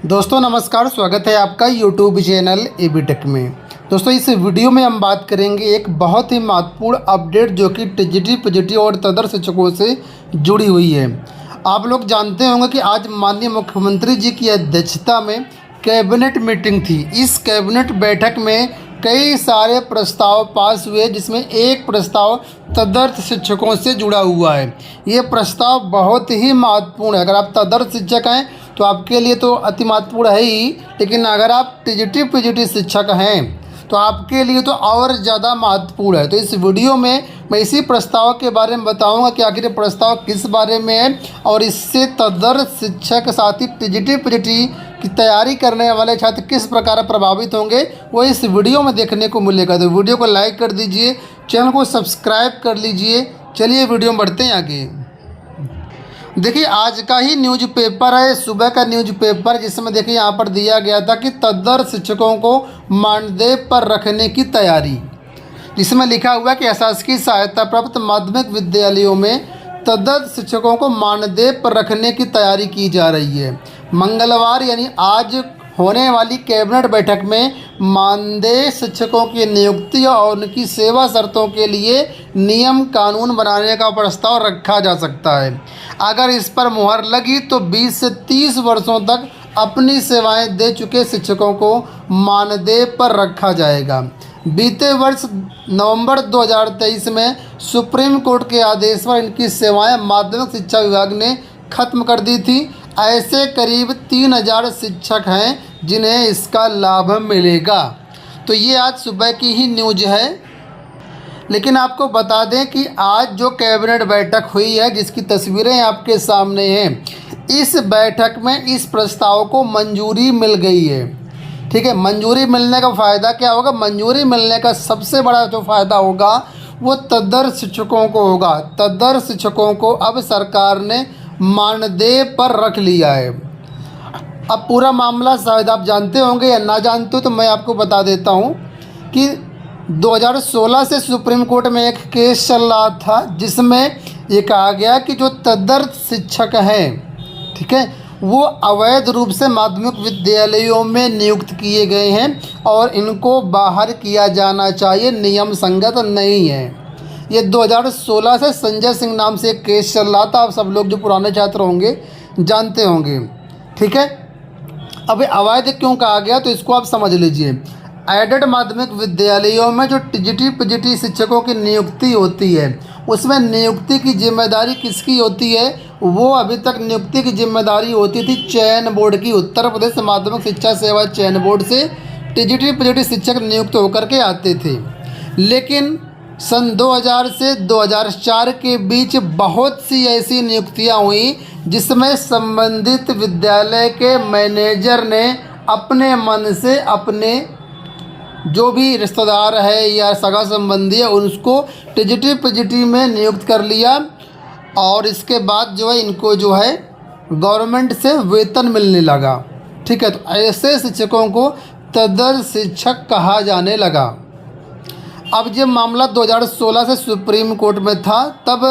दोस्तों नमस्कार, स्वागत है आपका यूट्यूब चैनल एबी टेक में। दोस्तों इस वीडियो में हम बात करेंगे एक बहुत ही महत्वपूर्ण अपडेट जो कि टीजीटी पीजीटी और तदर शिक्षकों से जुड़ी हुई है। आप लोग जानते होंगे कि आज माननीय मुख्यमंत्री जी की अध्यक्षता में कैबिनेट मीटिंग थी। इस कैबिनेट बैठक में कई सारे प्रस्ताव पास हुए, जिसमें एक प्रस्ताव तदर्थ शिक्षकों से जुड़ा हुआ है। ये प्रस्ताव बहुत ही महत्वपूर्ण है। अगर आप तदर्थ शिक्षक हैं तो आपके लिए तो अति महत्वपूर्ण है ही, लेकिन अगर आप टीजीटी पीजीटी शिक्षक हैं तो आपके लिए तो और ज़्यादा महत्वपूर्ण है। तो इस वीडियो में मैं इसी प्रस्ताव के बारे में बताऊंगा कि आखिर ये प्रस्ताव किस बारे में है और इससे तदर्थ शिक्षक साथ ही टीजीटी पीजीटी की तैयारी करने वाले छात्र किस प्रकार प्रभावित होंगे, वो इस वीडियो में देखने को मिलेगा। तो वीडियो को लाइक कर दीजिए, चैनल को सब्सक्राइब कर लीजिए। चलिए वीडियो में बढ़ते हैं आगे। देखिए आज का ही न्यूज़पेपर है, सुबह का न्यूज़पेपर, जिसमें देखिए यहाँ पर दिया गया था कि तदर्थ शिक्षकों को मानदेय पर रखने की तैयारी, जिसमें लिखा हुआ कि शासकीय सहायता प्राप्त माध्यमिक विद्यालयों में तदर्थ शिक्षकों को मानदेय पर रखने की तैयारी की जा रही है। मंगलवार यानी आज होने वाली कैबिनेट बैठक में मानदेय शिक्षकों की नियुक्ति और उनकी सेवा शर्तों के लिए नियम कानून बनाने का प्रस्ताव रखा जा सकता है। अगर इस पर मुहर लगी तो 20 से 30 वर्षों तक अपनी सेवाएं दे चुके शिक्षकों को मानदेय पर रखा जाएगा। बीते वर्ष नवंबर 2023 में सुप्रीम कोर्ट के आदेश पर इनकी सेवाएं माध्यमिक शिक्षा विभाग ने खत्म कर दी थी। ऐसे करीब 3000 शिक्षक हैं जिन्हें इसका लाभ मिलेगा। तो ये आज सुबह की ही न्यूज़ है, लेकिन आपको बता दें कि आज जो कैबिनेट बैठक हुई है, जिसकी तस्वीरें आपके सामने हैं, इस बैठक में इस प्रस्ताव को मंजूरी मिल गई है। ठीक है, मंजूरी मिलने का फ़ायदा क्या होगा? मंजूरी मिलने का सबसे बड़ा जो फ़ायदा होगा वो तदर्थ शिक्षकों को होगा। तदर्थ शिक्षकों को अब सरकार ने मानदेय पर रख लिया है। अब पूरा मामला शायद आप जानते होंगे या ना जानते हो, तो मैं आपको बता देता हूँ कि 2016 से सुप्रीम कोर्ट में एक केस चल रहा था, जिसमें ये कहा गया कि जो तदर्थ शिक्षक हैं, ठीक है, वो अवैध रूप से माध्यमिक विद्यालयों में नियुक्त किए गए हैं और इनको बाहर किया जाना चाहिए, नियम संगत नहीं है। ये 2016 से संजय सिंह नाम से एक केस चल रहा था। आप सब लोग जो पुराने छात्र होंगे जानते होंगे। ठीक है, अब अवैध क्यों कहा गया तो इसको आप समझ लीजिए। एडेड माध्यमिक विद्यालयों में जो टीजीटी पीजीटी शिक्षकों की नियुक्ति होती है, उसमें नियुक्ति की जिम्मेदारी किसकी होती है? वो अभी तक नियुक्ति की जिम्मेदारी होती थी चयन बोर्ड की। उत्तर प्रदेश माध्यमिक शिक्षा सेवा चयन बोर्ड से टीजीटी पीजीटी शिक्षक नियुक्त होकर के आते थे। लेकिन सन 2000 से 2004 के बीच बहुत सी ऐसी नियुक्तियां हुई जिसमें संबंधित विद्यालय के मैनेजर ने अपने मन से अपने जो भी रिश्तेदार है या सगा संबंधी है उसको टीजीटी पीजीटी में नियुक्त कर लिया, और इसके बाद जो है इनको जो है गवर्नमेंट से वेतन मिलने लगा। ठीक है, तो ऐसे शिक्षकों को तदर्थ शिक्षक कहा जाने लगा। अब जब मामला 2016 से सुप्रीम कोर्ट में था, तब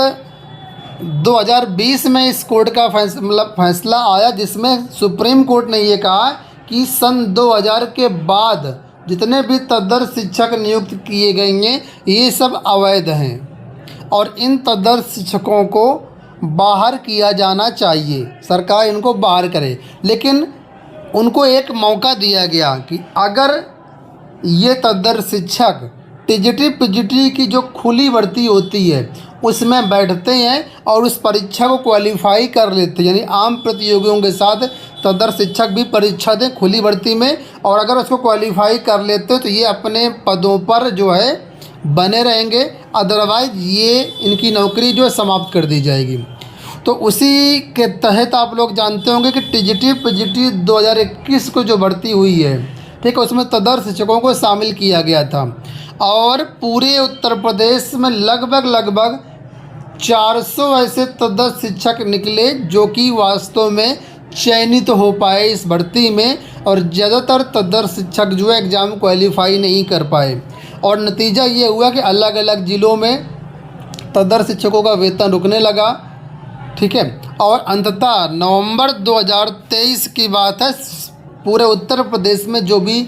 2020 में इस कोर्ट का फैसला आया, जिसमें सुप्रीम कोर्ट ने ये कहा कि सन 2000 के बाद जितने भी तदर्थ शिक्षक नियुक्त किए गए हैं ये सब अवैध हैं और इन तदर्थ शिक्षकों को बाहर किया जाना चाहिए, सरकार इनको बाहर करे। लेकिन उनको एक मौका दिया गया कि अगर ये तदर्थ शिक्षक टीजीटी पीजीटी की जो खुली भर्ती होती है उसमें बैठते हैं और उस परीक्षा को क्वालिफाई कर लेते हैं, यानी आम प्रतियोगियों के साथ तदर्थ शिक्षक भी परीक्षा दें खुली भर्ती में, और अगर उसको क्वालिफाई कर लेते तो ये अपने पदों पर जो है बने रहेंगे। अदरवाइज ये इनकी नौकरी जो है समाप्त कर दी जाएगी। तो उसी के तहत आप लोग जानते होंगे कि टीजीटी पीजीटी 2021 को जो भर्ती हुई है, ठीक है, उसमें तदर्थ शिक्षकों को शामिल किया गया था और पूरे उत्तर प्रदेश में लगभग 400 ऐसे तदर्थ शिक्षक निकले जो कि वास्तव में चयनित हो पाए इस भर्ती में, और ज़्यादातर तदर्थ शिक्षक जो है एग्ज़ाम क्वालिफाई नहीं कर पाए। और नतीजा ये हुआ कि अलग अलग ज़िलों में तदर्थ शिक्षकों का वेतन रुकने लगा। ठीक है, और अंततः नवंबर 2023 की बात है, पूरे उत्तर प्रदेश में जो भी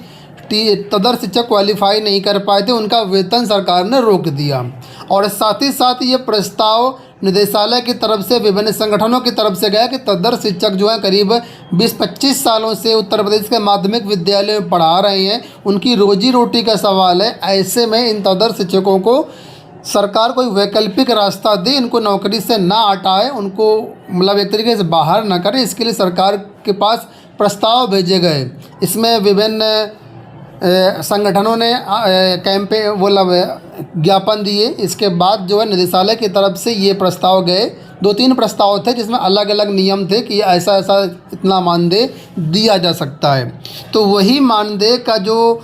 तदर्थ शिक्षक क्वालिफाई नहीं कर पाए थे उनका वेतन सरकार ने रोक दिया। और साथ ही साथ ये प्रस्ताव निदेशालय की तरफ से विभिन्न संगठनों की तरफ से गया कि तदर्थ शिक्षक जो है करीब 20-25 सालों से उत्तर प्रदेश के माध्यमिक विद्यालय में पढ़ा रहे हैं, उनकी रोजी रोटी का सवाल है। ऐसे में इन तदर्थ शिक्षकों को सरकार कोई वैकल्पिक रास्ता दे, इनको नौकरी से ना हटाए, उनको मतलब एक तरीके से बाहर ना करे, इसके लिए सरकार के पास प्रस्ताव भेजे गए। इसमें विभिन्न संगठनों ने कैंपे ज्ञापन दिए। इसके बाद जो है निदेशालय की तरफ से ये प्रस्ताव गए। 2-3 प्रस्ताव थे जिसमें अलग अलग नियम थे कि ऐसा ऐसा इतना मानदेय दिया जा सकता है। तो वही मानदेय का जो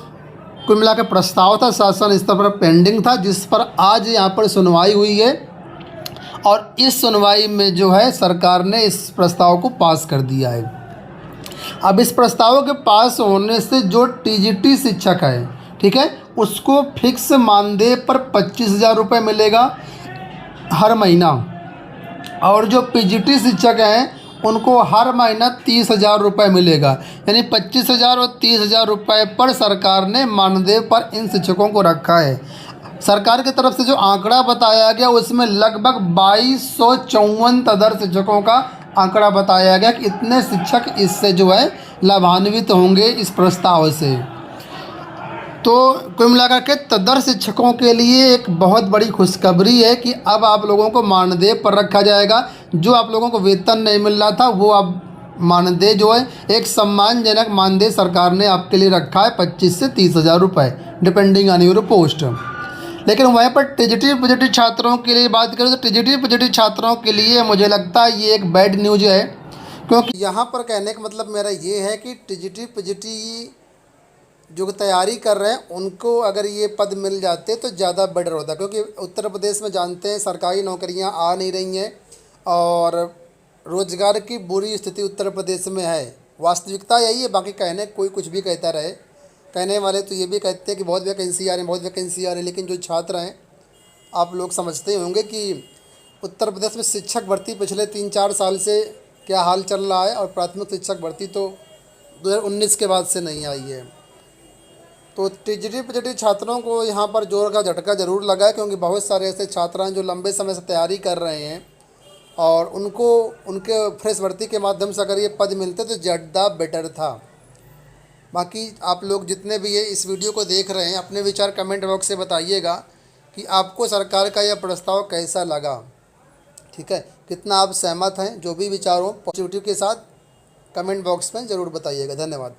कुल मिला के प्रस्ताव था शासन स्तर पर पेंडिंग था, जिस पर आज यहाँ पर सुनवाई हुई है। और इस सुनवाई में जो है सरकार ने इस प्रस्ताव को पास कर दिया है। अब इस प्रस्ताव के पास होने से जो टीजीटी शिक्षक है, ठीक है, उसको फिक्स मानदेय पर 25,000 रुपये मिलेगा हर महीना, और जो पीजीटी शिक्षक हैं उनको हर महीना 30,000 रुपये मिलेगा। यानी 25,000 और 30,000 रुपये पर सरकार ने मानदेय पर इन शिक्षकों को रखा है। सरकार की तरफ से जो आंकड़ा बताया गया उसमें लगभग 2254 तदर्थ शिक्षकों का आंकड़ा बताया गया कि इतने शिक्षक इससे जो है लाभान्वित होंगे इस प्रस्ताव से। तो कुल मिलाकर के तदर्थ शिक्षकों के लिए एक बहुत बड़ी खुशखबरी है कि अब आप लोगों को मानदेय पर रखा जाएगा। जो आप लोगों को वेतन नहीं मिल रहा था वो अब मानदेय जो है एक सम्मानजनक मानदेय सरकार ने आपके लिए रखा है 25 से 30,000 रुपये डिपेंडिंग ऑन योर पोस्ट। लेकिन वहीं पर टीजीटी पीजीटी छात्रों के लिए बात करें तो टीजीटी पीजीटी छात्रों के लिए मुझे लगता है ये एक बैड न्यूज़ है, क्योंकि यहाँ पर कहने का मतलब मेरा ये है कि टीजीटी पीजीटी जो तैयारी कर रहे हैं उनको अगर ये पद मिल जाते तो ज़्यादा बेटर होता, क्योंकि उत्तर प्रदेश में जानते हैं सरकारी नौकरियाँ आ नहीं रही हैं और रोज़गार की बुरी स्थिति उत्तर प्रदेश में है। वास्तविकता यही है, बाकी कहने कोई कुछ भी कहता रहे। कहने वाले तो ये भी कहते हैं कि बहुत वैकेंसी आ रही है, बहुत वैकेंसी आ रही है, लेकिन जो छात्र हैं आप लोग समझते होंगे कि उत्तर प्रदेश में शिक्षक भर्ती पिछले 3-4 साल से क्या हाल चल रहा है, और प्राथमिक शिक्षक भर्ती तो 2019 के बाद से नहीं आई है। तो टीजीटी पीजीटी छात्रों को यहाँ पर जोर का झटका ज़रूर लगा है, क्योंकि बहुत सारे ऐसे छात्र हैं जो लंबे समय से तैयारी कर रहे हैं और उनको उनके फ्रेश भर्ती के माध्यम से अगर ये पद मिलते तो ज़्यादा बेटर था। बाकी आप लोग जितने भी ये इस वीडियो को देख रहे हैं अपने विचार कमेंट बॉक्स से बताइएगा कि आपको सरकार का यह प्रस्ताव कैसा लगा, ठीक है, कितना आप सहमत हैं। जो भी विचार हो पॉजिटिव के साथ कमेंट बॉक्स में ज़रूर बताइएगा। धन्यवाद।